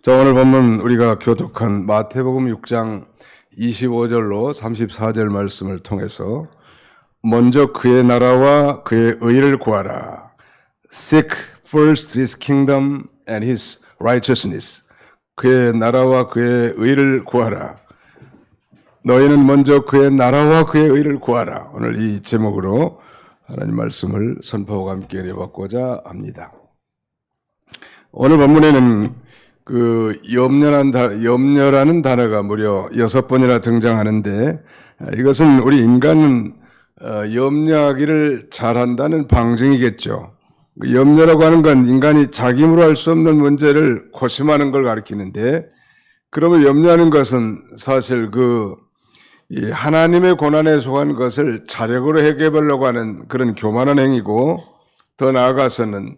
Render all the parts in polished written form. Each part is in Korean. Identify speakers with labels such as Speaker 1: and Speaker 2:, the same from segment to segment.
Speaker 1: 자, 오늘 본문 우리가 교독한 마태복음 6장 25절로 34절 말씀을 통해서 먼저 그의 나라와 그의 의를 구하라. Seek first his kingdom and his righteousness. 그의 나라와 그의 의를 구하라. 너희는 먼저 그의 나라와 그의 의를 구하라. 오늘 이 제목으로 하나님 말씀을 선포와 함께 내받고자 합니다. 오늘 본문에는 염려라는 단어가 무려 6번이나 등장하는데, 이것은 우리 인간은 염려하기를 잘한다는 방증이겠죠. 염려라고 하는 건 인간이 자기 힘으로 할 수 없는 문제를 고심하는 걸 가리키는데, 그러면 염려하는 것은 사실 이 하나님의 고난에 속한 것을 자력으로 해결하려고 하는 그런 교만한 행위고, 더 나아가서는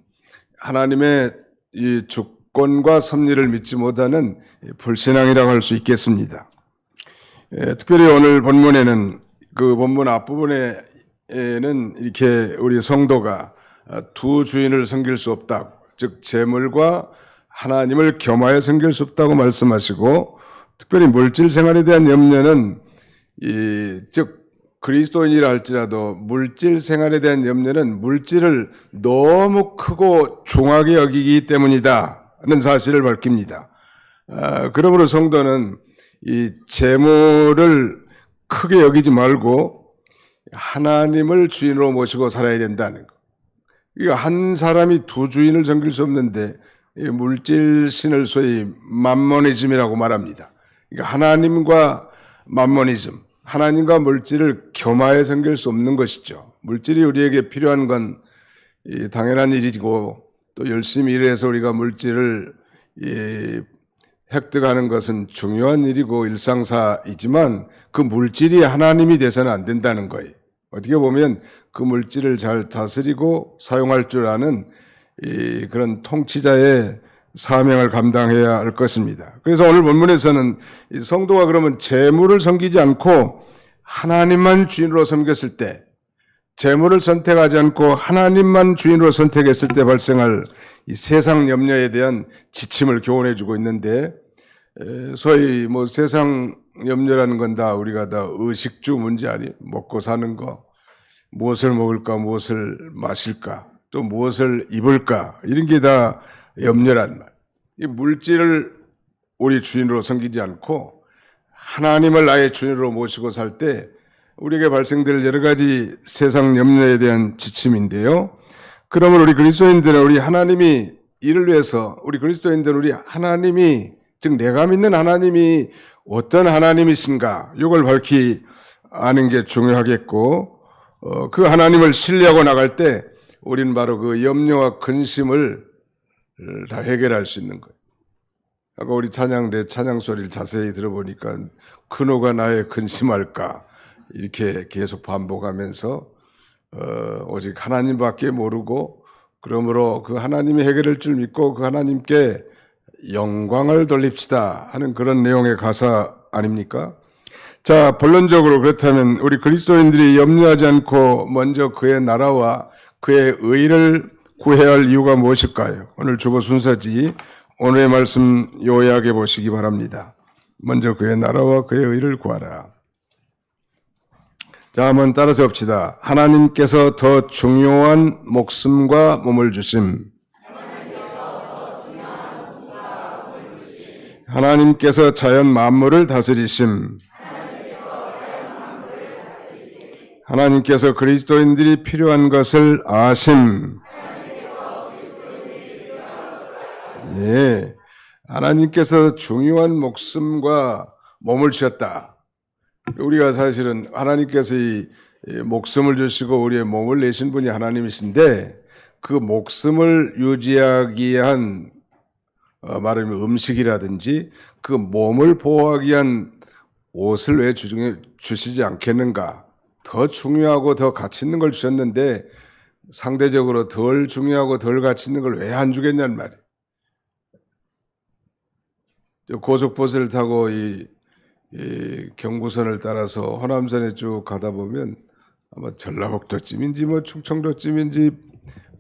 Speaker 1: 하나님의 이 주권과 섭리를 믿지 못하는 불신앙이라고 할 수 있겠습니다. 특별히 오늘 본문에는 그 본문 앞부분에는 이렇게 우리 성도가 두 주인을 섬길 수 없다, 즉 재물과 하나님을 겸하여 섬길 수 없다고 말씀하시고, 특별히 물질 생활에 대한 염려는 즉 그리스도인이라 할지라도 물질 생활에 대한 염려는 물질을 너무 크고 중하게 여기기 때문이다 하는 사실을 밝힙니다. 그러므로 성도는 이 재물을 크게 여기지 말고 하나님을 주인으로 모시고 살아야 된다는 것. 한 사람이 두 주인을 섬길 수 없는데 물질 신을 소위 맘모니즘이라고 말합니다. 그러니까 하나님과 맘모니즘, 하나님과 물질을 겸하여 섬길 수 없는 것이죠. 물질이 우리에게 필요한 건 당연한 일이고, 또 열심히 일해서 우리가 물질을 획득하는 것은 중요한 일이고 일상사이지만, 그 물질이 하나님이 돼서는 안 된다는 거예요. 어떻게 보면 그 물질을 잘 다스리고 사용할 줄 아는 그런 통치자의 사명을 감당해야 할 것입니다. 그래서 오늘 본문에서는 이 성도가 그러면 재물을 섬기지 않고 하나님만 주인으로 섬겼을 때, 재물을 선택하지 않고 하나님만 주인으로 선택했을 때 발생할 이 세상 염려에 대한 지침을 교훈해 주고 있는데, 소위 세상 염려라는 건 다 우리가 다 의식주 문제 아니에요. 먹고 사는 거, 무엇을 먹을까, 무엇을 마실까, 또 무엇을 입을까, 이런 게 다 염려란 말. 이 물질을 우리 주인으로 섬기지 않고 하나님을 나의 주인으로 모시고 살 때 우리에게 발생될 여러 가지 세상 염려에 대한 지침인데요. 그러면 우리 그리스도인들은 우리 하나님이 이를 위해서 우리 그리스도인들은 우리 하나님이, 즉 내가 믿는 하나님이 어떤 하나님이신가, 이걸 밝히 아는 게 중요하겠고, 그 하나님을 신뢰하고 나갈 때 우리는 바로 그 염려와 근심을 다 해결할 수 있는 거예요. 아까 우리 찬양 소리를 자세히 들어보니까 그노가 나의 근심할까, 이렇게 계속 반복하면서 오직 하나님밖에 모르고, 그러므로 그 하나님이 해결할 줄 믿고 그 하나님께 영광을 돌립시다 하는 그런 내용의 가사 아닙니까? 자, 본론적으로 그렇다면 우리 그리스도인들이 염려하지 않고 먼저 그의 나라와 그의 의를 구해야 할 이유가 무엇일까요? 오늘 주보 순서지 오늘의 말씀 요약해 보시기 바랍니다. 먼저 그의 나라와 그의 의를 구하라. 자, 한번 따라서 봅시다. 하나님께서 더 중요한 목숨과 몸을 주심. 하나님께서 자연 만물을 다스리심. 하나님께서 그리스도인들이 필요한 것을 아심. 예, 하나님께서 중요한 목숨과 몸을 주셨다. 우리가 사실은 하나님께서 이 목숨을 주시고 우리의 몸을 내신 분이 하나님이신데, 그 목숨을 유지하기 위한 말하면 음식이라든지 그 몸을 보호하기 위한 옷을 왜 주시지 않겠는가? 더 중요하고 더 가치 있는 걸 주셨는데 상대적으로 덜 중요하고 덜 가치 있는 걸 왜 안 주겠냐는 말이에요. 고속버스를 타고 이 경부선을 따라서 호남선에 쭉 가다 보면 아마 전라북도쯤인지 충청도쯤인지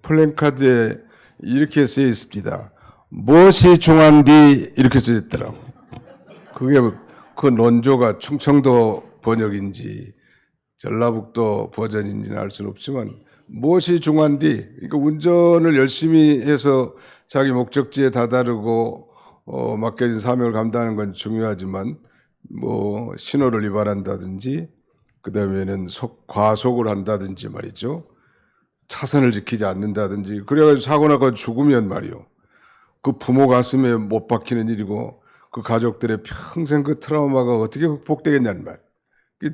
Speaker 1: 플랜카드에 이렇게 쓰여 있습니다. 무엇이 중요한디 이렇게 써있더라고. 그게 그 논조가 충청도 번역인지 전라북도 버전인지는 알 수는 없지만 무엇이 중요한디, 그러니까 운전을 열심히 해서 자기 목적지에 다다르고 맡겨진 사명을 감당하는 건 중요하지만 뭐 신호를 위반한다든지 그다음에는 과속을 한다든지 말이죠. 차선을 지키지 않는다든지 그래가지고 사고 나고 죽으면 말이요. 그 부모 가슴에 못 박히는 일이고 그 가족들의 평생 그 트라우마가 어떻게 극복되겠냐는 말.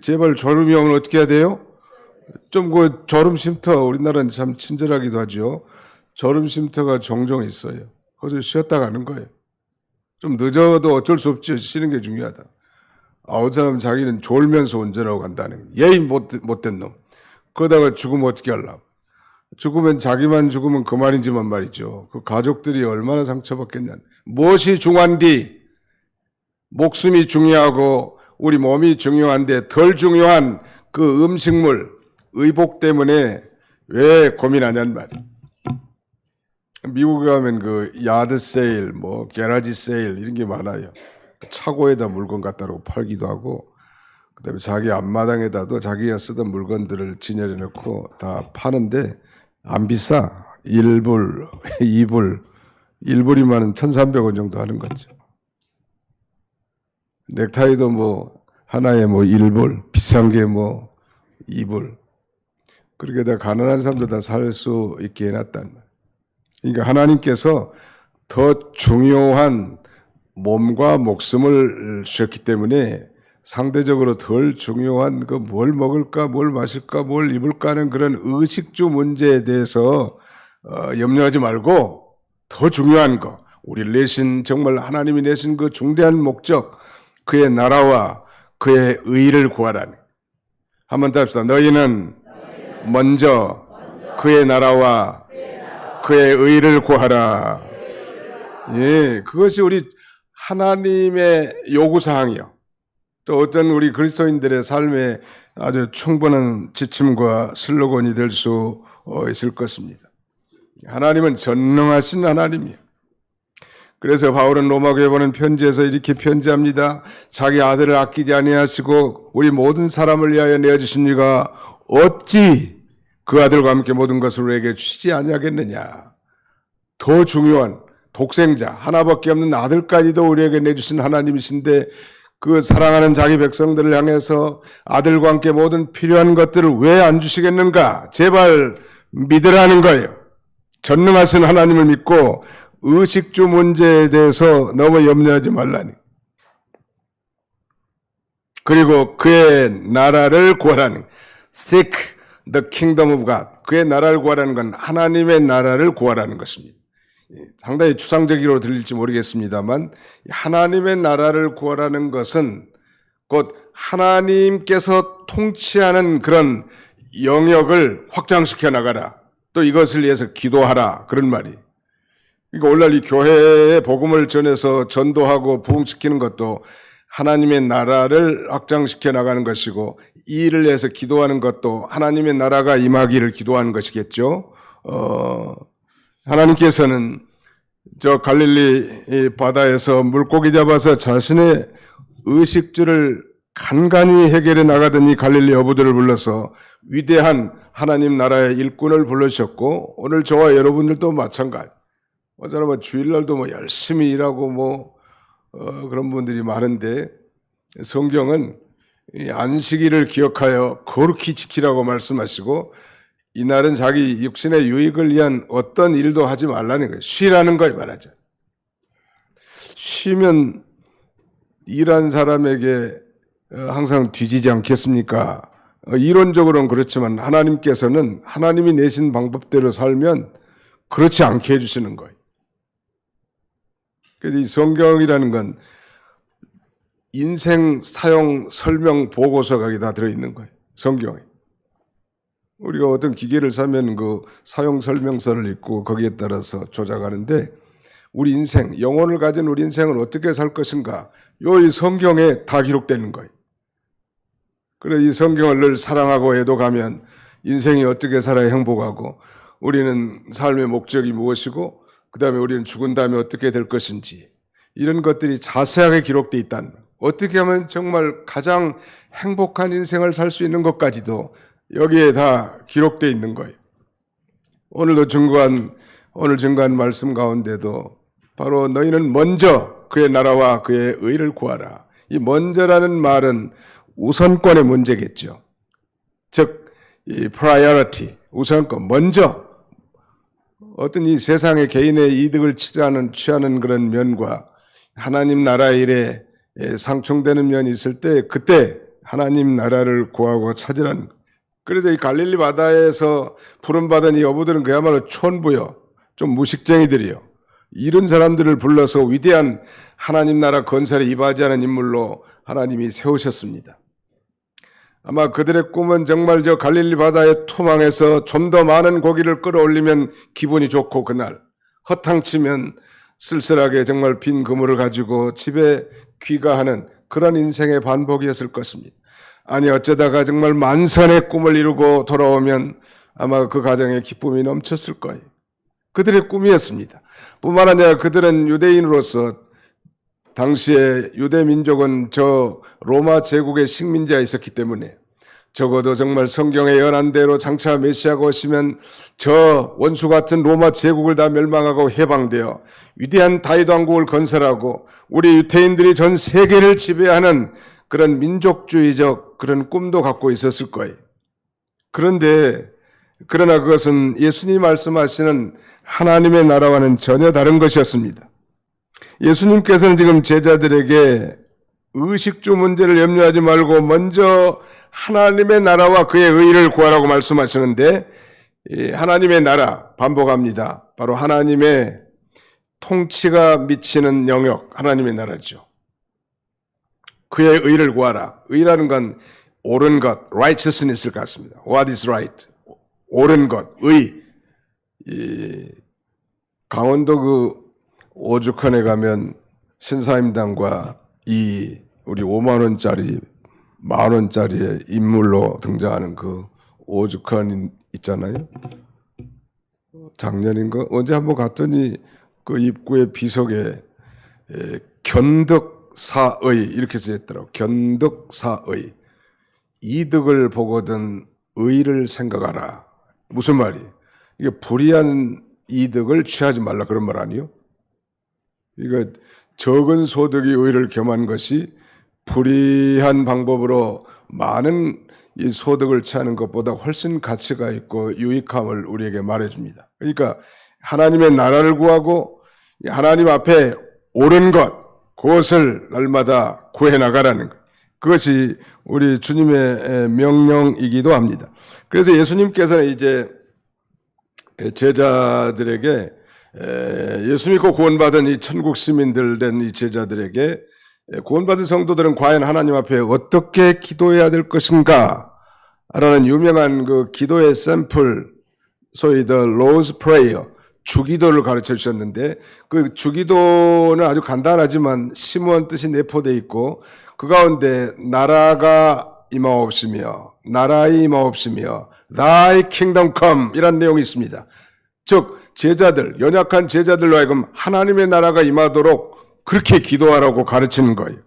Speaker 1: 제발 졸음이 오면 어떻게 해야 돼요? 좀 그 졸음 쉼터, 우리나라는 참 친절하기도 하죠. 졸음 쉼터가 종종 있어요. 거기서 쉬었다 가는 거예요. 좀 늦어도 어쩔 수 없지. 쉬는 게 중요하다. 어떤 사람은 자기는 졸면서 운전하고 간다는 거예요. 예의 못된 놈. 그러다가 죽으면 어떻게 하려고. 죽으면 자기만 죽으면 그만이지만 말이죠. 그 가족들이 얼마나 상처받겠냐. 무엇이 중요한디? 목숨이 중요하고 우리 몸이 중요한데 덜 중요한 그 음식물, 의복 때문에 왜 고민하냐는 말이에요. 미국에 가면 그 야드 세일, 뭐 게라지 세일 이런 게 많아요. 차고에다 물건 갖다 놓고 팔기도 하고 그다음에 자기 앞마당에다도 자기가 쓰던 물건들을 진열해 놓고 다 파는데 안 비싸. 1불, 2불, 1불이면 1,300원 정도 하는 거죠. 넥타이도 뭐 하나에 뭐 1불, 비싼 게 뭐 2불. 그렇게 다 가난한 사람들 다 살 수 있게 해놨단 말이에요. 그러니까 하나님께서 더 중요한 몸과 목숨을 주셨기 때문에 상대적으로 덜 중요한 그 뭘 먹을까, 뭘 마실까, 뭘 입을까 하는 그런 의식주 문제에 대해서 염려하지 말고 더 중요한 거, 우리를 내신 정말 하나님이 내신 그 중대한 목적, 그의 나라와 그의 의를 구하라는. 한번 더 합시다. 너희는 먼저 그의 나라와 그의 의를 구하라. 예, 그것이 우리 하나님의 요구사항이요. 또 어떤 우리 그리스도인들의 삶에 아주 충분한 지침과 슬로건이 될 수 있을 것입니다. 하나님은 전능하신 하나님이에요. 그래서 바울은 로마교회 보낸 편지에서 이렇게 편지합니다. 자기 아들을 아끼지 아니하시고 우리 모든 사람을 위하여 내어주신 이가 어찌 그 아들과 함께 모든 것을 우리에게 주시지 아니하겠느냐. 더 중요한 독생자 하나밖에 없는 아들까지도 우리에게 내주신 하나님이신데 그 사랑하는 자기 백성들을 향해서 아들과 함께 모든 필요한 것들을 왜 안 주시겠는가? 제발 믿으라는 거예요. 전능하신 하나님을 믿고 의식주 문제에 대해서 너무 염려하지 말라니. 그리고 그의 나라를 구하라는, seek the kingdom of God. 그의 나라를 구하라는 건 하나님의 나라를 구하라는 것입니다. 상당히 추상적으로 들릴지 모르겠습니다만 하나님의 나라를 구하라는 것은 곧 하나님께서 통치하는 그런 영역을 확장시켜 나가라. 또 이것을 위해서 기도하라. 그런 말이. 그러니까 오늘날 이 교회에 복음을 전해서 전도하고 부흥시키는 것도 하나님의 나라를 확장시켜 나가는 것이고 이 일을 위해서 기도하는 것도 하나님의 나라가 임하기를 기도하는 것이겠죠. 하나님께서는 저 갈릴리 바다에서 물고기 잡아서 자신의 의식주를 간간히 해결해 나가던 이 갈릴리 어부들을 불러서 위대한 하나님 나라의 일꾼을 불러주셨고 오늘 저와 여러분들도 마찬가지. 어쩌면 주일날도 뭐 열심히 일하고 그런 분들이 많은데 성경은 이 안식일을 기억하여 거룩히 지키라고 말씀하시고 이날은 자기 육신의 유익을 위한 어떤 일도 하지 말라는 거예요. 쉬라는 거예요, 말하자. 쉬면 일한 사람에게 항상 뒤지지 않겠습니까? 이론적으로는 그렇지만 하나님께서는 하나님이 내신 방법대로 살면 그렇지 않게 해주시는 거예요. 그래서 이 성경이라는 건 인생 사용 설명 보고서가 거기 다 들어있는 거예요. 성경에. 우리가 어떤 기계를 사면 그 사용 설명서를 읽고 거기에 따라서 조작하는데 우리 인생, 영혼을 가진 우리 인생을 어떻게 살 것인가? 이 성경에 다 기록되는 거예요. 그래서 이 성경을 늘 사랑하고 애도가면 인생이 어떻게 살아야 행복하고 우리는 삶의 목적이 무엇이고 그 다음에 우리는 죽은 다음에 어떻게 될 것인지 이런 것들이 자세하게 기록되어 있다는 거예요. 어떻게 하면 정말 가장 행복한 인생을 살 수 있는 것까지도 여기에 다 기록되어 있는 거예요. 오늘 증거한 말씀 가운데도 바로 너희는 먼저 그의 나라와 그의 의를 구하라. 이 먼저라는 말은 우선권의 문제겠죠. 즉, 이 priority, 우선권, 먼저 어떤 이 세상의 개인의 이득을 취하는 그런 면과 하나님 나라 일에 상충되는 면이 있을 때 그때 하나님 나라를 구하고 찾으라는. 그래서 이 갈릴리 바다에서 부름받은 이 어부들은 그야말로 촌부요, 좀 무식쟁이들이요. 이런 사람들을 불러서 위대한 하나님 나라 건설에 이바지하는 인물로 하나님이 세우셨습니다. 아마 그들의 꿈은 정말 저 갈릴리 바다의 투망에서 좀 더 많은 고기를 끌어올리면 기분이 좋고 그날 허탕치면 쓸쓸하게 정말 빈 그물을 가지고 집에 귀가하는 그런 인생의 반복이었을 것입니다. 아니 어쩌다가 정말 만선의 꿈을 이루고 돌아오면 아마 그 가정에 기쁨이 넘쳤을 거예요. 그들의 꿈이었습니다. 뿐만 아니라 그들은 유대인으로서 당시에 유대 민족은 저 로마 제국의 식민지에 있었기 때문에 적어도 정말 성경에 예언한 대로 장차 메시아가 오시면 저 원수 같은 로마 제국을 다 멸망하고 해방되어 위대한 다윗 왕국을 건설하고 우리 유태인들이 전 세계를 지배하는 그런 민족주의적 그런 꿈도 갖고 있었을 거예요. 그러나 그것은 예수님이 말씀하시는 하나님의 나라와는 전혀 다른 것이었습니다. 예수님께서는 지금 제자들에게 의식주 문제를 염려하지 말고 먼저 하나님의 나라와 그의 의를 구하라고 말씀하시는데, 하나님의 나라, 반복합니다. 바로 하나님의 통치가 미치는 영역, 하나님의 나라죠. 그의 의를 구하라. 의라는 건 옳은 것, righteousness일 것 같습니다. What is right? 옳은 것, 의. 강원도 그 오죽헌에 가면 신사임당과 우리 5만 원짜리, 10,000 원짜리의 인물로 등장하는 그 오죽헌 있잖아요. 작년인가 언제 한번 갔더니 그 입구의 비석에 견덕사의 이렇게 써있더라고. 견덕사의. 이득을 보거든 의를 생각하라. 무슨 말이에요? 이게 불이한 이득을 취하지 말라 그런 말 아니에요? 이거 적은 소득이 의를 겸한 것이 불이한 방법으로 많은 이 소득을 취하는 것보다 훨씬 가치가 있고 유익함을 우리에게 말해줍니다. 그러니까 하나님의 나라를 구하고 하나님 앞에 옳은 것, 그것을 날마다 구해나가라는 것. 그것이 우리 주님의 명령이기도 합니다. 그래서 예수님께서는 이제 제자들에게 예수 믿고 구원받은 이 천국 시민들 된 이 제자들에게 구원받은 성도들은 과연 하나님 앞에 어떻게 기도해야 될 것인가? 라는 유명한 그 기도의 샘플, 소위 the Lord's Prayer, 주기도를 가르쳐 주셨는데 그 주기도는 아주 간단하지만 심오한 뜻이 내포되어 있고 그 가운데 나라가 임하옵시며 나라의 임하옵시며 Thy kingdom come 이란 내용이 있습니다. 즉 제자들, 연약한 제자들로 하여금 하나님의 나라가 임하도록 그렇게 기도하라고 가르치는 거예요.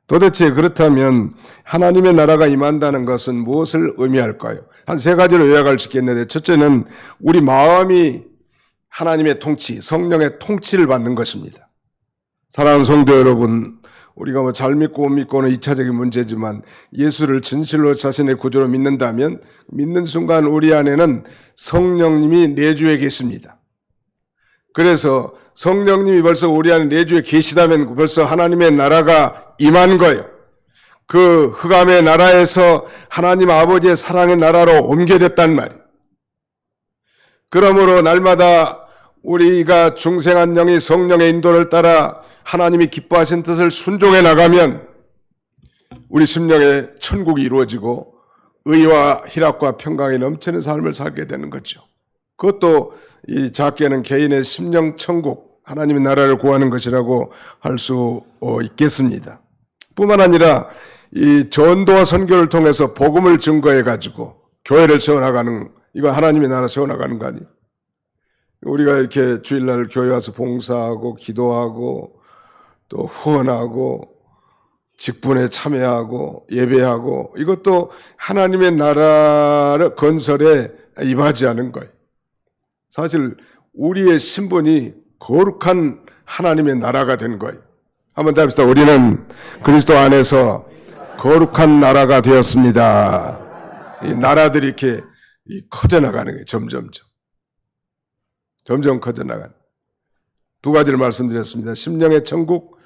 Speaker 1: 도대체 그렇다면 하나님의 나라가 임한다는 것은 무엇을 의미할까요? 한 세 가지로 요약할 수 있겠는데 첫째는 우리 마음이 하나님의 통치, 성령의 통치를 받는 것입니다. 사랑하는 성도 여러분, 우리가 뭐 잘 믿고 못 믿고는 2차적인 문제지만 예수를 진실로 자신의 구주로 믿는다면 믿는 순간 우리 안에는 성령님이 내주에 계십니다. 그래서 성령님이 벌써 우리 안에 내주에 계시다면 벌써 하나님의 나라가 임한 거예요. 그 흑암의 나라에서 하나님 아버지의 사랑의 나라로 옮겨졌단 말이에요. 그러므로 날마다 우리가 중생한 영이 성령의 인도를 따라 하나님이 기뻐하신 뜻을 순종해 나가면 우리 심령에 천국이 이루어지고 의와 희락과 평강이 넘치는 삶을 살게 되는 거죠. 그것도 이 작게는 개인의 심령 천국, 하나님의 나라를 구하는 것이라고 할 수 있겠습니다. 뿐만 아니라 이 전도와 선교를 통해서 복음을 증거해 가지고 교회를 세워나가는, 이거 하나님의 나라 세워나가는 거 아니에요? 우리가 이렇게 주일날 교회 와서 봉사하고 기도하고 또 후원하고 직분에 참여하고 예배하고 이것도 하나님의 나라를 건설에 임하지않은 거예요. 사실 우리의 신분이 거룩한 하나님의 나라가 된 거예요. 한번 더 합시다. 우리는 그리스도 안에서 거룩한 나라가 되었습니다. 이 나라들이 이렇게 커져나가는 거예요. 점점 커져나가는. 두 가지를 말씀드렸습니다. 심령의 천국,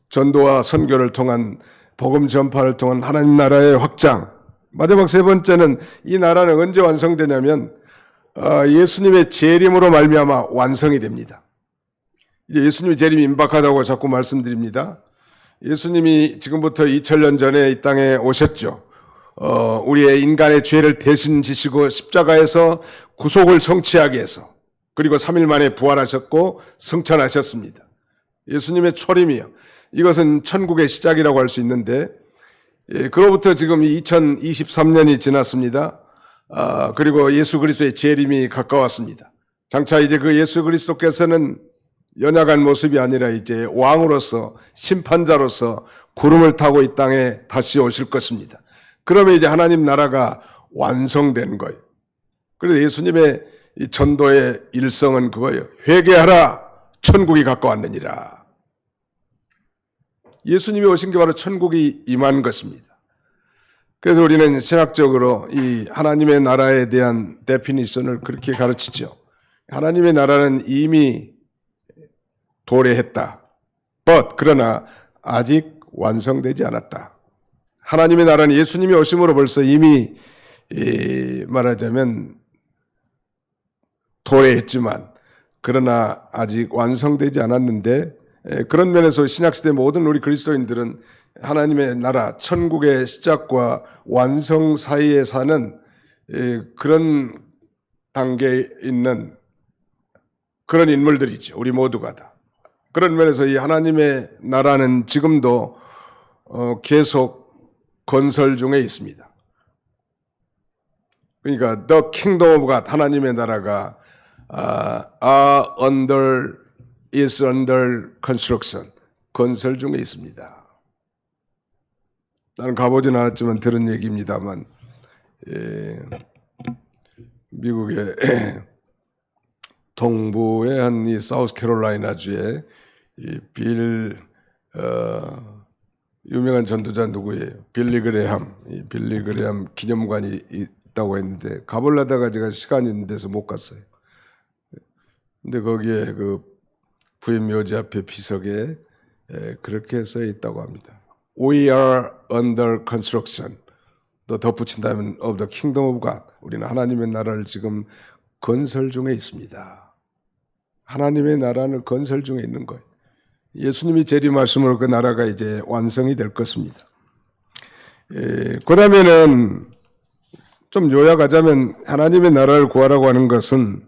Speaker 1: 전도와 선교를 통한 복음 전파를 통한 하나님 나라의 확장. 마지막 세 번째는 이 나라는 언제 완성되냐면 예수님의 재림으로 말미암아 완성이 됩니다. 이제 예수님의 재림이 임박하다고 자꾸 말씀드립니다. 예수님이 지금부터 2000년 전에 이 땅에 오셨죠. 우리의 인간의 죄를 대신 지시고 십자가에서 구속을 성취하기 위해서 그리고 3일 만에 부활하셨고 승천하셨습니다. 예수님의 초림이요. 이것은 천국의 시작이라고 할 수 있는데 그로부터 지금 2023년이 지났습니다. 그리고 예수 그리스도의 재림이 가까웠습니다. 장차 이제 그 예수 그리스도께서는 연약한 모습이 아니라 이제 왕으로서 심판자로서 구름을 타고 이 땅에 다시 오실 것입니다. 그러면 이제 하나님 나라가 완성된 거예요. 그래서 예수님의 이 전도의 일성은 그거예요. 회개하라, 천국이 가까웠느니라. 예수님이 오신 게 바로 천국이 임한 것입니다. 그래서 우리는 신학적으로 이 하나님의 나라에 대한 데피니션을 그렇게 가르치죠. 하나님의 나라는 이미 도래했다. 그러나 아직 완성되지 않았다. 하나님의 나라는 예수님이 오심으로 벌써 이미 말하자면 도래했지만 그러나 아직 완성되지 않았는데 그런 면에서 신약시대 모든 우리 그리스도인들은 하나님의 나라, 천국의 시작과 완성 사이에 사는 그런 단계에 있는 그런 인물들이죠. 우리 모두가 다. 그런 면에서 이 하나님의 나라는 지금도 계속 건설 중에 있습니다. 그러니까 The Kingdom of God, 하나님의 나라가 is under construction, 건설 중에 있습니다. 나는 가보진 않았지만 들은 얘기입니다만 미국의 동부의 한 이 사우스캐롤라이나 주에 이 유명한 전도자 누구예요? 빌리 그레함 기념관이 있다고 했는데 가보려다가 제가 시간이 있는 데서 못 갔어요. 근데 거기에 그 부인 묘지 앞에 비석에 그렇게 써 있다고 합니다. We are under construction. 또 덧붙인다면 of the kingdom of God. 우리는 하나님의 나라를 지금 건설 중에 있습니다. 하나님의 나라는 건설 중에 있는 거예요. 예수님이 재림하심으로 그 나라가 이제 완성이 될 것입니다. 그 다음에는 좀 요약하자면 하나님의 나라를 구하라고 하는 것은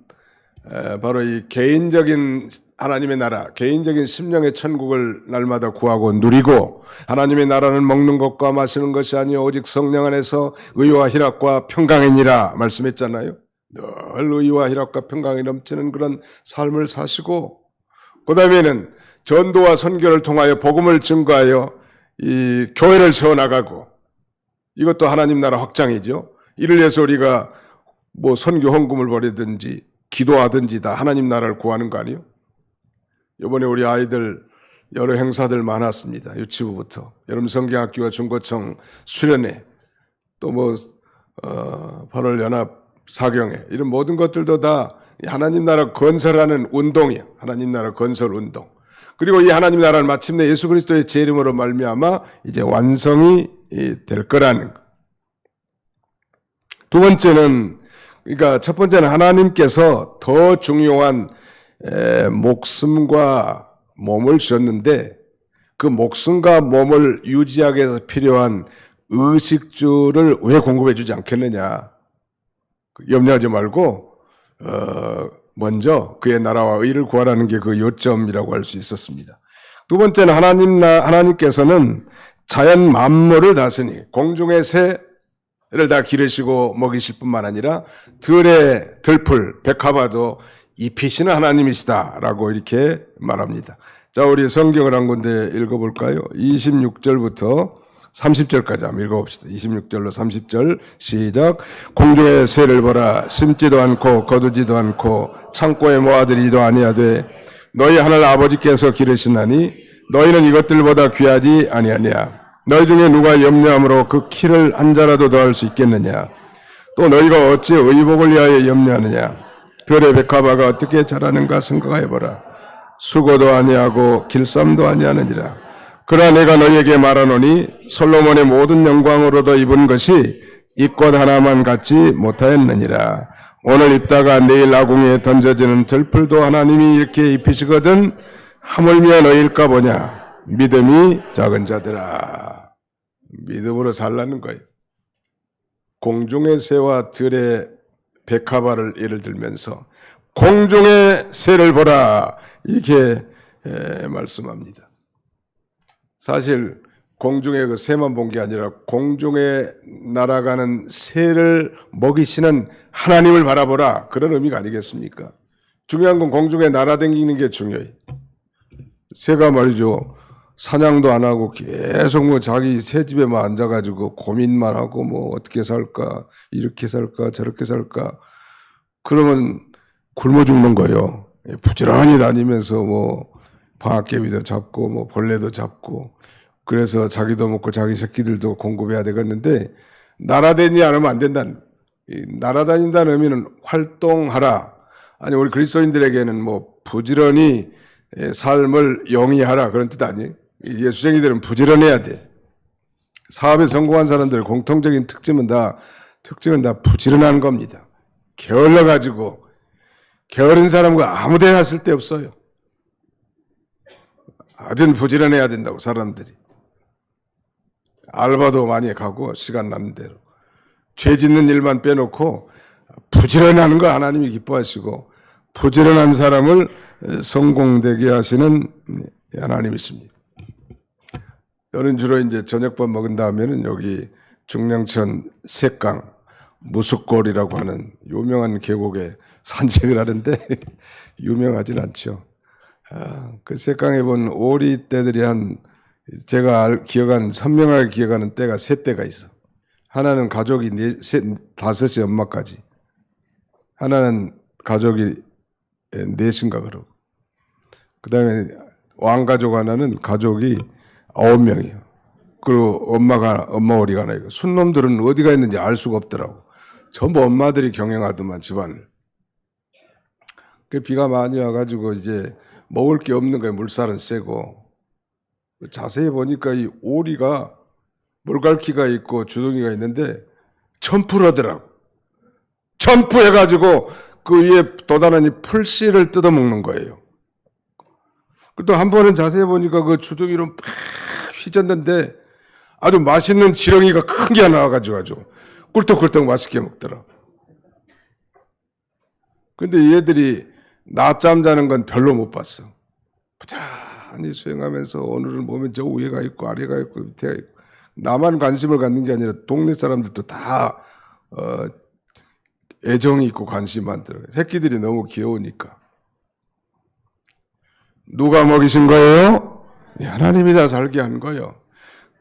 Speaker 1: 바로 이 개인적인 하나님의 나라, 개인적인 심령의 천국을 날마다 구하고 누리고 하나님의 나라는 먹는 것과 마시는 것이 아니요 오직 성령 안에서 의와 희락과 평강이니라 말씀했잖아요. 늘 의와 희락과 평강이 넘치는 그런 삶을 사시고 그 다음에는 전도와 선교를 통하여 복음을 증거하여 이 교회를 세워나가고 이것도 하나님 나라 확장이죠. 이를 위해서 우리가 뭐 선교 헌금을 벌이든지 기도하든지 다 하나님 나라를 구하는 거 아니에요? 이번에 우리 아이들 여러 행사들 많았습니다. 유치부부터 여름 성경학교와 중고청 수련회 또 뭐 8월 연합 사경회 이런 모든 것들도 다 하나님 나라 건설하는 운동이에요. 하나님 나라 건설 운동. 그리고 이 하나님 나라는 마침내 예수 그리스도의 재림으로 말미암아 이제 완성이 될 거라는 것. 두 번째는 그러니까 첫 번째는 하나님께서 더 중요한 목숨과 몸을 주셨는데 그 목숨과 몸을 유지하기 위해서 필요한 의식주를 왜 공급해 주지 않겠느냐. 염려하지 말고 먼저 그의 나라와 의를 구하라는 게 그 요점이라고 할 수 있었습니다. 두 번째는 하나님께서는 자연 만물을 다스니 공중의 새를 다 기르시고 먹이실 뿐만 아니라 들의 들풀, 백합화도 입히시는 하나님이시다라고 이렇게 말합니다. 자, 우리 성경을 한 군데 읽어볼까요? 26절부터 30절까지 한번 읽어봅시다. 26절로 30절 시작. 공중의 새를 보라. 심지도 않고 거두지도 않고 창고에 모아들이도 아니하되 너희 하늘 아버지께서 기르시나니 너희는 이것들보다 귀하지 아니하냐. 너희 중에 누가 염려함으로 그 키를 한 자라도 더할 수 있겠느냐. 또 너희가 어찌 의복을 위하여 염려하느냐. 들의 백합화가 어떻게 자라는가 생각해보라. 수고도 아니하고 길쌈도 아니하느니라. 그러나 내가 너희에게 말하노니 솔로몬의 모든 영광으로도 입은 것이 이 꽃 하나만 갖지 못하였느니라. 오늘 입다가 내일 아궁이에 던져지는 들풀도 하나님이 이렇게 입히시거든 하물며 너희일까 보냐. 믿음이 작은 자들아. 믿음으로 살라는 거예요. 공중의 새와 들의 백합화를 예를 들면서 공중의 새를 보라 이렇게 말씀합니다. 사실 공중의 그 새만 본 게 아니라 공중에 날아가는 새를 먹이시는 하나님을 바라보라 그런 의미가 아니겠습니까? 중요한 건 공중에 날아다니는 게 중요해요. 새가 말이죠. 사냥도 안 하고 계속 뭐 자기 새집에만 앉아가지고 고민만 하고 뭐 어떻게 살까 이렇게 살까 저렇게 살까 그러면 굶어 죽는 거예요. 부지런히 다니면서 뭐 방앗개비도 잡고 뭐 벌레도 잡고 그래서 자기도 먹고 자기 새끼들도 공급해야 되겠는데 날아다니지 않으면 안 된다는 날아다닌다는 의미는 활동하라. 아니 우리 그리스도인들에게는 뭐 부지런히 삶을 영위하라 그런 뜻 아니에요? 예수쟁이들은 부지런해야 돼. 사업에 성공한 사람들의 공통적인 특징은 다 부지런한 겁니다. 게을러가지고 게으른 사람과 아무 데나 쓸데 없어요. 아주 부지런해야 된다고 사람들이. 알바도 많이 가고 시간 나는 대로. 죄 짓는 일만 빼놓고 부지런하는 거 하나님이 기뻐하시고 부지런한 사람을 성공되게 하시는 하나님이십니다. 여는 주로 이제 저녁밥 먹은 다음에는 여기 중량천 색강 무숫골이라고 하는 유명한 계곡에 산책을 하는데 유명하진 않죠. 그 색강에 본 오리 떼들이 제가 선명하게 기억하는 때가 세 때가 있어. 하나는 가족이 다섯이 엄마까지. 하나는 가족이 넷인가 그러고. 그 다음에 왕가족 하나는 가족이 9명이에요. 그리고 엄마 오리가 하나 있고. 순놈들은 어디가 있는지 알 수가 없더라고. 전부 엄마들이 경영하더만 집안을. 비가 많이 와가지고 이제 먹을 게 없는 거예요. 물살은 세고. 자세히 보니까 이 오리가 물갈퀴가 있고 주둥이가 있는데 점프를 하더라고. 점프해가지고 그 위에 돋아난 이 풀씨를 뜯어먹는 거예요. 또 한 번은 자세히 보니까 그 주둥이로 팍 휘젓는데 아주 맛있는 지렁이가 큰 게 나와가지고 아주 꿀떡꿀떡 맛있게 먹더라. 근데 얘들이 낮잠 자는 건 별로 못 봤어. 부지런히 수행하면서 오늘은 보면 저 위에가 있고 아래가 있고 밑에가 있고 나만 관심을 갖는 게 아니라 동네 사람들도 다 애정이 있고 관심 많더라고요. 새끼들이 너무 귀여우니까. 누가 먹이신 거예요? 하나님이 다 살게 한 거예요.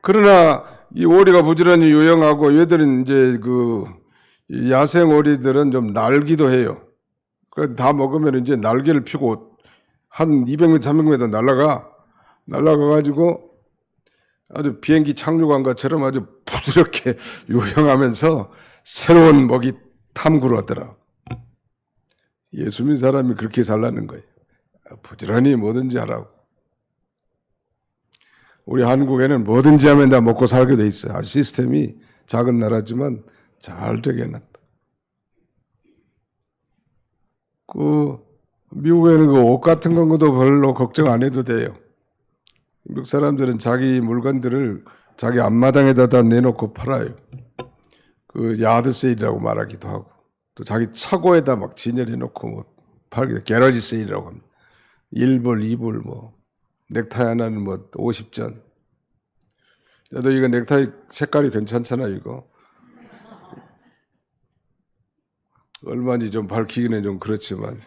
Speaker 1: 그러나 이 오리가 부지런히 요양하고 얘들은 이제 그 야생 오리들은 좀 날기도 해요. 그래도 다 먹으면 이제 날개를 펴고 한 200m, 300m 날아가가지고 아주 비행기 착륙한 것처럼 아주 부드럽게 요양하면서 새로운 먹이 탐구를 하더라. 예수 믿는 사람이 그렇게 살라는 거예요. 부지런히 뭐든지 하라고. 우리 한국에는 뭐든지 하면 다 먹고 살게 돼 있어요. 시스템이 작은 나라지만 잘 되게 해놨다. 미국에는 그 옷 같은 것도 별로 걱정 안 해도 돼요. 미국 사람들은 자기 물건들을 자기 앞마당에다 내놓고 팔아요. 그 야드 세일이라고 말하기도 하고, 또 자기 차고에다 막 진열해 놓고 뭐 팔기도 게러지 세일이라고 합니다. 1불, 2불 뭐 넥타이 하나는 뭐 50전. 너 이거 넥타이 색깔이 괜찮잖아 이거. 얼마인지 좀 밝히기는 좀 그렇지만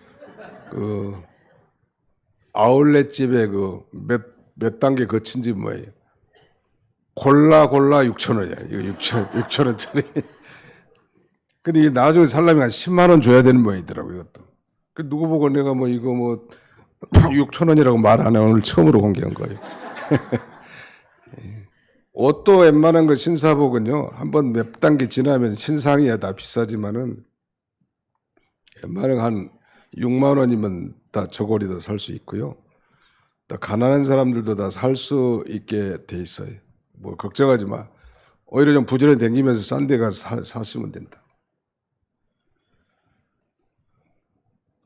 Speaker 1: 그 아울렛집에 그 몇 단계 거친 집 뭐예요? 골라 6천 원이야. 이거 6천 원짜리. 근데 이게 나중에 살려면 한 10만 원 줘야 되는 모양이더라고요, 이것도. 그 누구 보고 내가 뭐 이거 뭐 6천 원이라고 말 안 해. 오늘 처음으로 공개한 거예요. 옷도 웬만한 거 신사복은요, 한번 몇 단계 지나면 신상이야 다 비싸지만은 웬만한 한 6만 원이면 다 저고리도 살 수 있고요. 다 가난한 사람들도 다 살 수 있게 돼 있어요. 뭐 걱정하지 마. 오히려 좀 부지런히 다니면서 싼 데 가서 사시면 된다.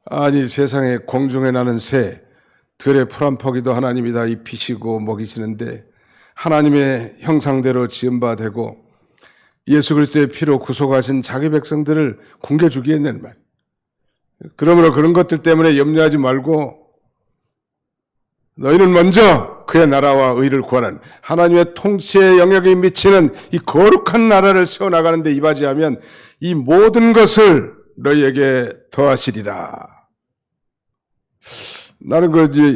Speaker 1: 아니 세상에 공중에 나는 새, 들의 푸른 포기도 하나님이 다 입히시고 먹이시는데 하나님의 형상대로 지은 바 되고 예수 그리스도의 피로 구속하신 자기 백성들을 굶겨주겠는 말. 그러므로 그런 것들 때문에 염려하지 말고 너희는 먼저 그의 나라와 의를 구하는 하나님의 통치의 영역에 미치는 이 거룩한 나라를 세워나가는 데 이바지하면 이 모든 것을 너희에게 더하시리라. 나는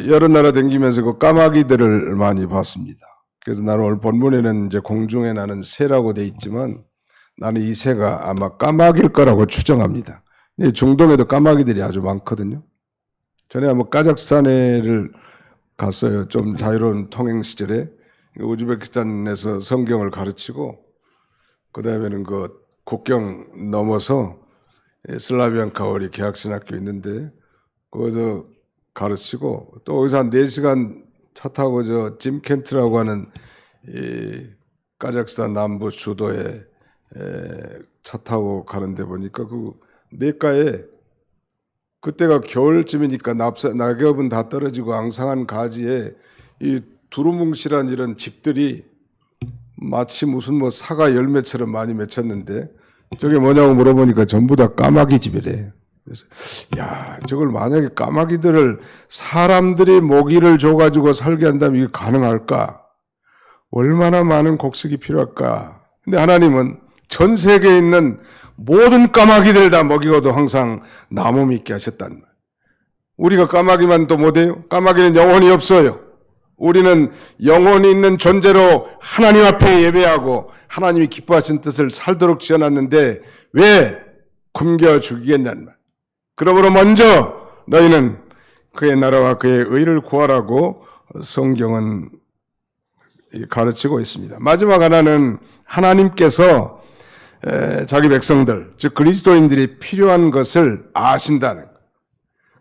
Speaker 1: 여러 나라 다니면서 그 까마귀들을 많이 봤습니다. 그래서 나는 오늘 본문에는 이제 공중에 나는 새라고 돼 있지만 나는 이 새가 아마 까마귀일 거라고 추정합니다. 중동에도 까마귀들이 아주 많거든요. 전에 한번 카자흐스탄에를 갔어요. 좀 자유로운 통행 시절에 우즈베키스탄에서 성경을 가르치고 그 다음에는 그 국경 넘어서 슬라비안카 우리 개학생 학교 있는데 거기서 가르치고 또 거기서 한 4시간 차 타고 저 짐켄트라고 하는 이 카자흐스탄 남부 수도에 차 타고 가는데 보니까 그 냇가에 그때가 겨울쯤이니까 낙엽은 다 떨어지고 앙상한 가지에 이 두루뭉실한 이런 집들이 마치 무슨 뭐 사과 열매처럼 많이 맺혔는데 저게 뭐냐고 물어보니까 전부 다 까마귀 집이래. 그래서 야, 저걸 만약에 까마귀들을 사람들이 모기를 줘가지고 살게 한다면 이게 가능할까? 얼마나 많은 곡식이 필요할까? 근데 하나님은 전 세계에 있는 모든 까마귀들 다 먹이고도 항상 나무 믿게 하셨단 말이에요. 우리가 까마귀만 또 못해요? 까마귀는 영혼이 없어요. 우리는 영혼이 있는 존재로 하나님 앞에 예배하고 하나님이 기뻐하신 뜻을 살도록 지어놨는데 왜 굶겨 죽이겠냐는 말. 그러므로 먼저 너희는 그의 나라와 그의 의를 구하라고 성경은 가르치고 있습니다. 마지막 하나는 하나님께서 자기 백성들, 즉 그리스도인들이 필요한 것을 아신다는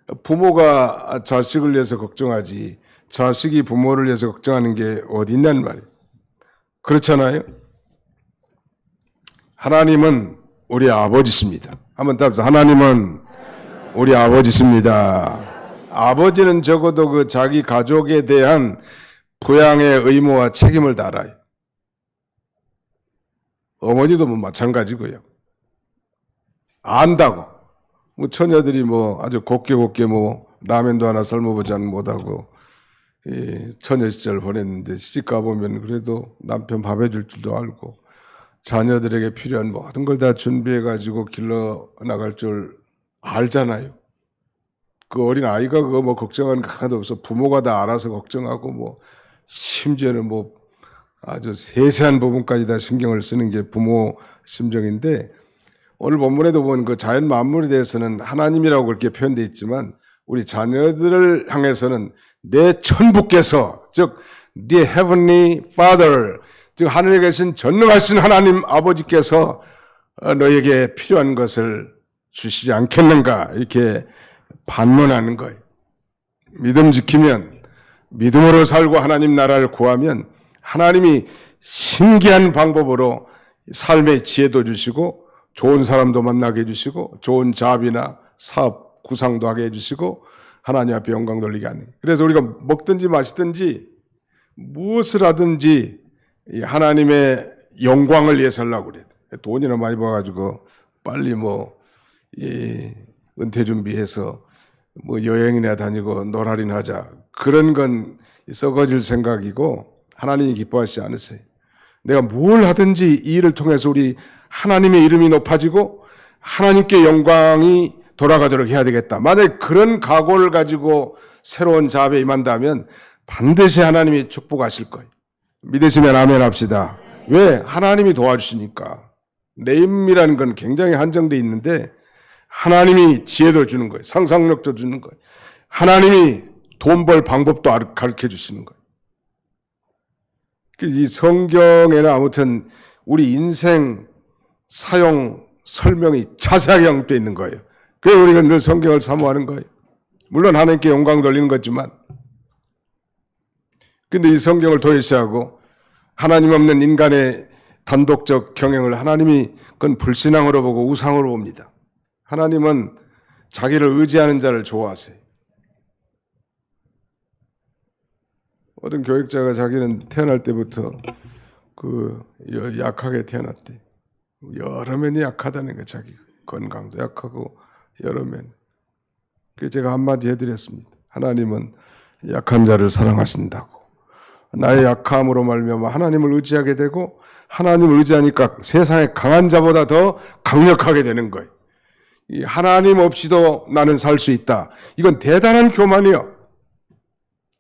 Speaker 1: 것. 부모가 자식을 위해서 걱정하지 자식이 부모를 위해서 걱정하는 게 어디 있냐는 말이에요. 그렇잖아요. 하나님은 우리 아버지십니다. 한번 답합시다. 하나님은 우리 아버지십니다. 아버지는 적어도 그 자기 가족에 대한 부양의 의무와 책임을 다뤄요. 어머니도 뭐 마찬가지고요. 안다고. 뭐 처녀들이 뭐 아주 곱게 뭐 라면도 하나 삶아보지 못하고 처녀 시절 보냈는데 시집 가보면 그래도 남편 밥 해줄 줄도 알고 자녀들에게 필요한 모든 걸 다 준비해가지고 길러 나갈 줄 알잖아요. 그 어린 아이가 그거 뭐 걱정하는 거 하나도 없어. 부모가 다 알아서 걱정하고 뭐 심지어는 뭐 아주 세세한 부분까지 다 신경을 쓰는 게 부모 심정인데 오늘 본문에도 보면 그 자연 만물에 대해서는 하나님이라고 그렇게 표현되어 있지만 우리 자녀들을 향해서는 내 천부께서 즉 The Heavenly Father 즉 하늘에 계신 전능하신 하나님 아버지께서 너에게 필요한 것을 주시지 않겠는가 이렇게 반문하는 거예요. 믿음 지키면 믿음으로 살고 하나님 나라를 구하면 하나님이 신기한 방법으로 삶의 지혜도 주시고 좋은 사람도 만나게 해주시고 좋은 자업이나 사업 구상도 하게 해주시고 하나님 앞에 영광 돌리게 하는. 그래서 우리가 먹든지 마시든지 무엇을 하든지 하나님의 영광을 위해서 하려고 그래요. 돈이나 많이 벌어가지고 빨리 은퇴 준비해서 여행이나 다니고 놀아리나 하자. 그런 건 썩어질 생각이고 하나님이 기뻐하시지 않으세요. 내가 뭘 하든지 이 일을 통해서 우리 하나님의 이름이 높아지고 하나님께 영광이 돌아가도록 해야 되겠다. 만약 그런 각오를 가지고 새로운 작업에 임한다면 반드시 하나님이 축복하실 거예요. 믿으시면 아멘 합시다. 왜? 하나님이 도와주시니까. 내 힘이라는 건 굉장히 한정되어 있는데 하나님이 지혜도 주는 거예요. 상상력도 주는 거예요. 하나님이 돈 벌 방법도 가르쳐 주시는 거예요. 이 성경에는 아무튼 우리 인생 사용 설명이 자세하게 형되어 있는 거예요. 그래서 우리가 늘 성경을 사모하는 거예요. 물론 하나님께 영광 돌리는 거지만, 근데 이 성경을 도외시하고 하나님 없는 인간의 단독적 경영을 하나님이 그건 불신앙으로 보고 우상으로 봅니다. 하나님은 자기를 의지하는 자를 좋아하세요. 어떤 교육자가 자기는 태어날 때부터 약하게 태어났대. 여러 면이 약하다는 거예요. 자기 건강도 약하고 여러 면. 그래서 제가 한마디 해드렸습니다. 하나님은 약한 자를 사랑하신다고. 나의 약함으로 말미암아 하나님을 의지하게 되고 하나님을 의지하니까 세상에 강한 자보다 더 강력하게 되는 거예요. 이 하나님 없이도 나는 살 수 있다. 이건 대단한 교만이요.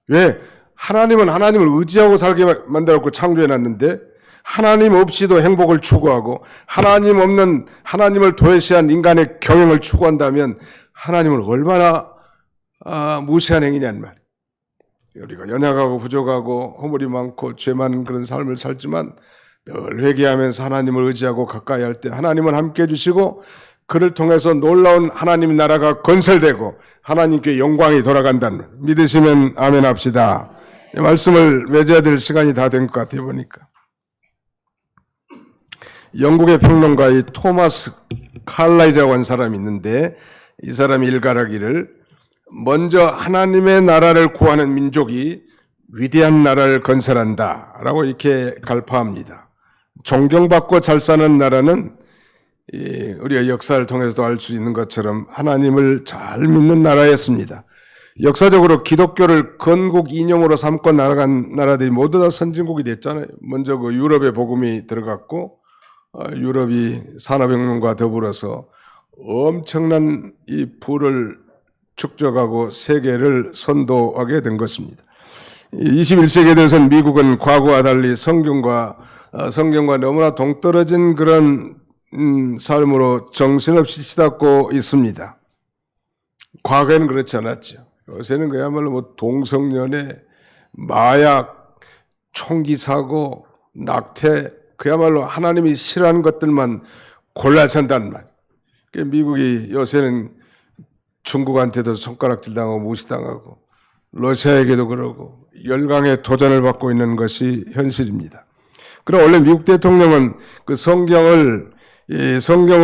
Speaker 1: 왜? 하나님은 하나님을 의지하고 살게 만들었고 창조해놨는데 하나님 없이도 행복을 추구하고 하나님 없는 하나님을 도외시한 인간의 경영을 추구한다면 하나님을 얼마나 무시한 행위냐는 말이에요. 우리가 연약하고 부족하고 허물이 많고 죄 많은 그런 삶을 살지만 늘 회개하면서 하나님을 의지하고 가까이 할 때 하나님은 함께 해주시고 그를 통해서 놀라운 하나님 나라가 건설되고 하나님께 영광이 돌아간다는 말. 믿으시면 아멘 합시다. 이 말씀을 맺어야 될 시간이 다 된 것 같아요 보니까. 영국의 평론가 이 토마스 칼라이라고 하는 사람이 있는데 이 사람이 일갈하기를 먼저 하나님의 나라를 구하는 민족이 위대한 나라를 건설한다 라고 이렇게 갈파합니다. 존경받고 잘 사는 나라는 우리가 역사를 통해서도 알 수 있는 것처럼 하나님을 잘 믿는 나라였습니다. 역사적으로 기독교를 건국 이념으로 삼고 나아간 나라들이 모두 다 선진국이 됐잖아요. 먼저 그 유럽에 복음이 들어갔고 유럽이 산업혁명과 더불어서 엄청난 이 부를 축적하고 세계를 선도하게 된 것입니다. 21세기에 들어서는 미국은 과거와 달리 성경과 너무나 동떨어진 그런 삶으로 정신없이 치닫고 있습니다. 과거에는 그렇지 않았죠. 요새는 그야말로 뭐 동성연애, 마약, 총기 사고, 낙태, 그야말로 하나님이 싫어하는 것들만 골라찬다는 말. 미국이 요새는 중국한테도 손가락질 당하고 무시당하고 러시아에게도 그러고 열강의 도전을 받고 있는 것이 현실입니다. 그럼 원래 미국 대통령은 그 성경으로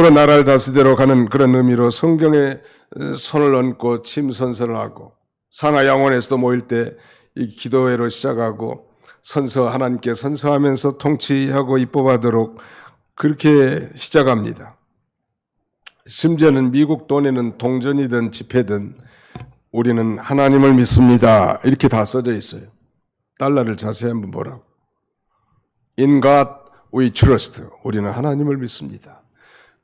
Speaker 1: 나라를 다스리도록 하는 그런 의미로 성경에 손을 얹고 침선서를 하고 상하 양원에서도 모일 때 이 기도회로 시작하고 하나님께 선서하면서 통치하고 입법하도록 그렇게 시작합니다. 심지어는 미국 돈에는 동전이든 지폐든 우리는 하나님을 믿습니다. 이렇게 다 써져 있어요. 달러를 자세히 한번 보라고. In God we trust. 우리는 하나님을 믿습니다.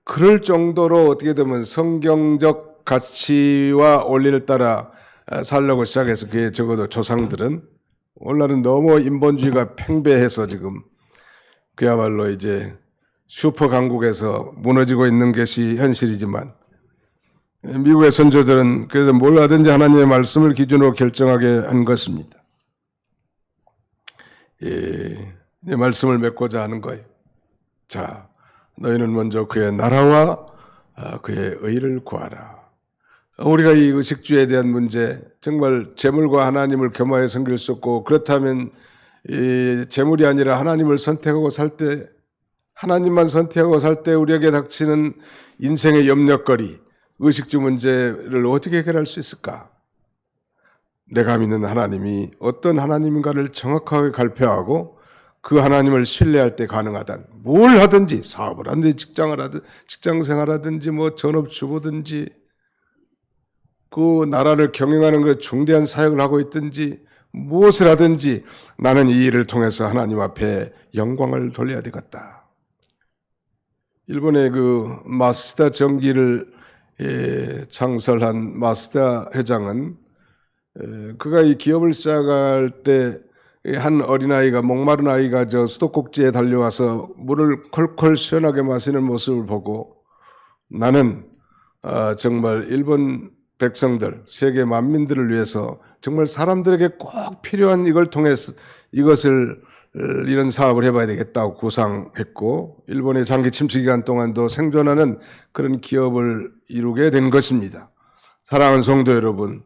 Speaker 1: 그럴 정도로 어떻게 되면 성경적 가치와 원리를 따라 살려고 시작해서 그게 적어도 조상들은 오늘날은 너무 인본주의가 팽배해서 지금 그야말로 이제 슈퍼 강국에서 무너지고 있는 것이 현실이지만 미국의 선조들은 그래서 뭘 하든지 하나님의 말씀을 기준으로 결정하게 한 것입니다. 이 말씀을 맺고자 하는 거예요. 자, 너희는 먼저 그의 나라와 그의 의를 구하라. 우리가 이 의식주의에 대한 문제, 정말 재물과 하나님을 겸하여 섬길 수 없고 그렇다면 이 재물이 아니라 하나님을 선택하고 살 때 하나님만 선택하고 살 때 우리에게 닥치는 인생의 염려거리, 의식주 문제를 어떻게 해결할 수 있을까? 내가 믿는 하나님이 어떤 하나님인가를 정확하게 발표하고 그 하나님을 신뢰할 때 가능하다. 뭘 하든지 사업을 하든지 직장을 하든지 직장생활하든지 뭐 전업주부든지 그 나라를 경영하는 그 중대한 사역을 하고 있든지 무엇을 하든지 나는 이 일을 통해서 하나님 앞에 영광을 돌려야 되겠다. 일본의 그 마스다 전기를 창설한 마스다 회장은 그가 이 기업을 시작할 때 한 어린아이가, 목마른 아이가 저 수도꼭지에 달려와서 물을 콜콜 시원하게 마시는 모습을 보고 나는 정말 일본 백성들, 세계 만민들을 위해서 정말 사람들에게 꼭 필요한 이걸 통해서 이런 사업을 해봐야 되겠다고 구상했고, 일본의 장기 침투 기간 동안도 생존하는 그런 기업을 이루게 된 것입니다. 사랑하는 성도 여러분,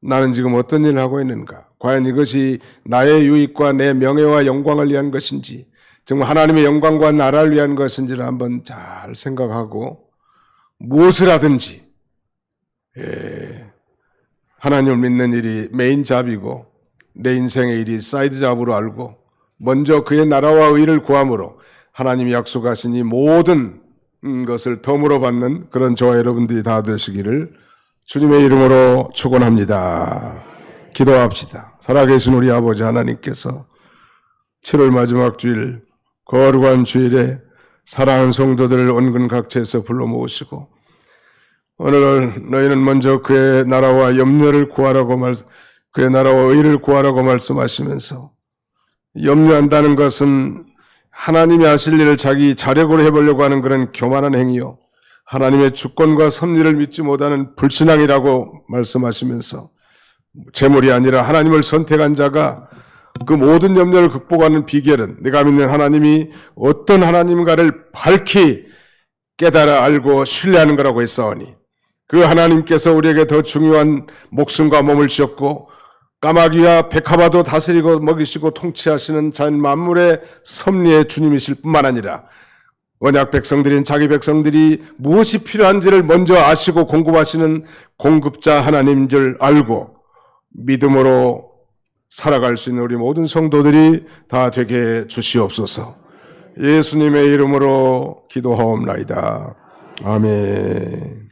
Speaker 1: 나는 지금 어떤 일을 하고 있는가? 과연 이것이 나의 유익과 내 명예와 영광을 위한 것인지, 정말 하나님의 영광과 나라를 위한 것인지를 한번 잘 생각하고 무엇을 하든지 하나님을 믿는 일이 메인 잡이고 내 인생의 일이 사이드 잡으로 알고 먼저 그의 나라와 의를 구함으로 하나님이 약속하신 이 모든 것을 덤으로 받는 그런 저와 여러분들이 다 되시기를 주님의 이름으로 축원합니다. 기도합시다. 살아계신 우리 아버지 하나님께서 7월 마지막 주일, 거룩한 주일에 사랑하는 성도들을 온근 각처에서 불러 모으시고 오늘 너희는 먼저 그의 나라와 염려를 구하라고 그의 나라와 의를 구하라고 말씀하시면서, 염려한다는 것은 하나님이 하실 일을 자기 자력으로 해보려고 하는 그런 교만한 행위요, 하나님의 주권과 섭리를 믿지 못하는 불신앙이라고 말씀하시면서, 재물이 아니라 하나님을 선택한 자가 그 모든 염려를 극복하는 비결은 내가 믿는 하나님이 어떤 하나님인가를 밝히 깨달아 알고 신뢰하는 거라고 했사오니, 그 하나님께서 우리에게 더 중요한 목숨과 몸을 주셨고 까마귀와 백합화도 다스리고 먹이시고 통치하시는 전 만물의 섭리의 주님이실 뿐만 아니라 언약 백성들인 자기 백성들이 무엇이 필요한지를 먼저 아시고 공급하시는 공급자 하나님인 줄 알고 믿음으로 살아갈 수 있는 우리 모든 성도들이 다 되게 해 주시옵소서. 예수님의 이름으로 기도하옵나이다. 아멘.